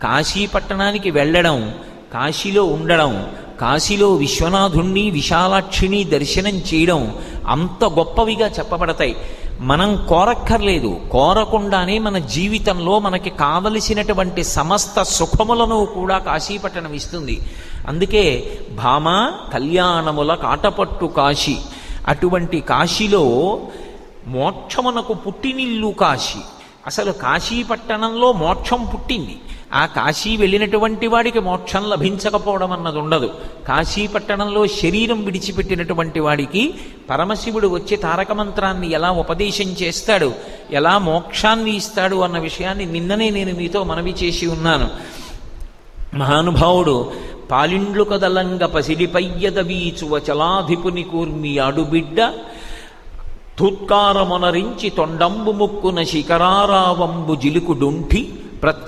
కాశీ పట్టణానికి వెళ్ళడం, కాశీలో ఉండడం, కాశీలో విశ్వనాథుణ్ణి విశాలాక్షిని దర్శనం చేయడం అంత గొప్పవిగా చెప్పబడతాయి. మనం కోరక్కర్లేదు, కోరకుండానే మన జీవితంలో మనకి కావలసినటువంటి సమస్త సుఖములను కూడా కాశీపట్టణం ఇస్తుంది. అందుకే భామ కళ్యాణముల కాటపట్టు కాశీ, అటువంటి కాశీలో మోక్షమునకు పుట్టినిల్లు కాశీ. అసలు కాశీపట్టణంలో మోక్షం పుట్టింది. ఆ కాశీ వెళ్ళినటువంటి వాడికి మోక్షం లభించకపోవడం అన్నది ఉండదు. కాశీపట్టణంలో శరీరం విడిచిపెట్టినటువంటి వాడికి పరమశివుడు వచ్చి తారక మంత్రాన్ని ఎలా ఉపదేశం చేస్తాడు, ఎలా మోక్షాన్ని ఇస్తాడు అన్న విషయాన్ని నిన్ననే నేను మీతో మనవి చేసి ఉన్నాను. మహానుభావుడు పాలిండ్లు కదలంగ పసిడిపయ్యద వీచువ చలాధిపుని కూర్మి ఆడుబిడ్డ తూత్కారమొనరించి తొండంబు ముక్కున శిఖరారావంబు జిలుకుడుంఠి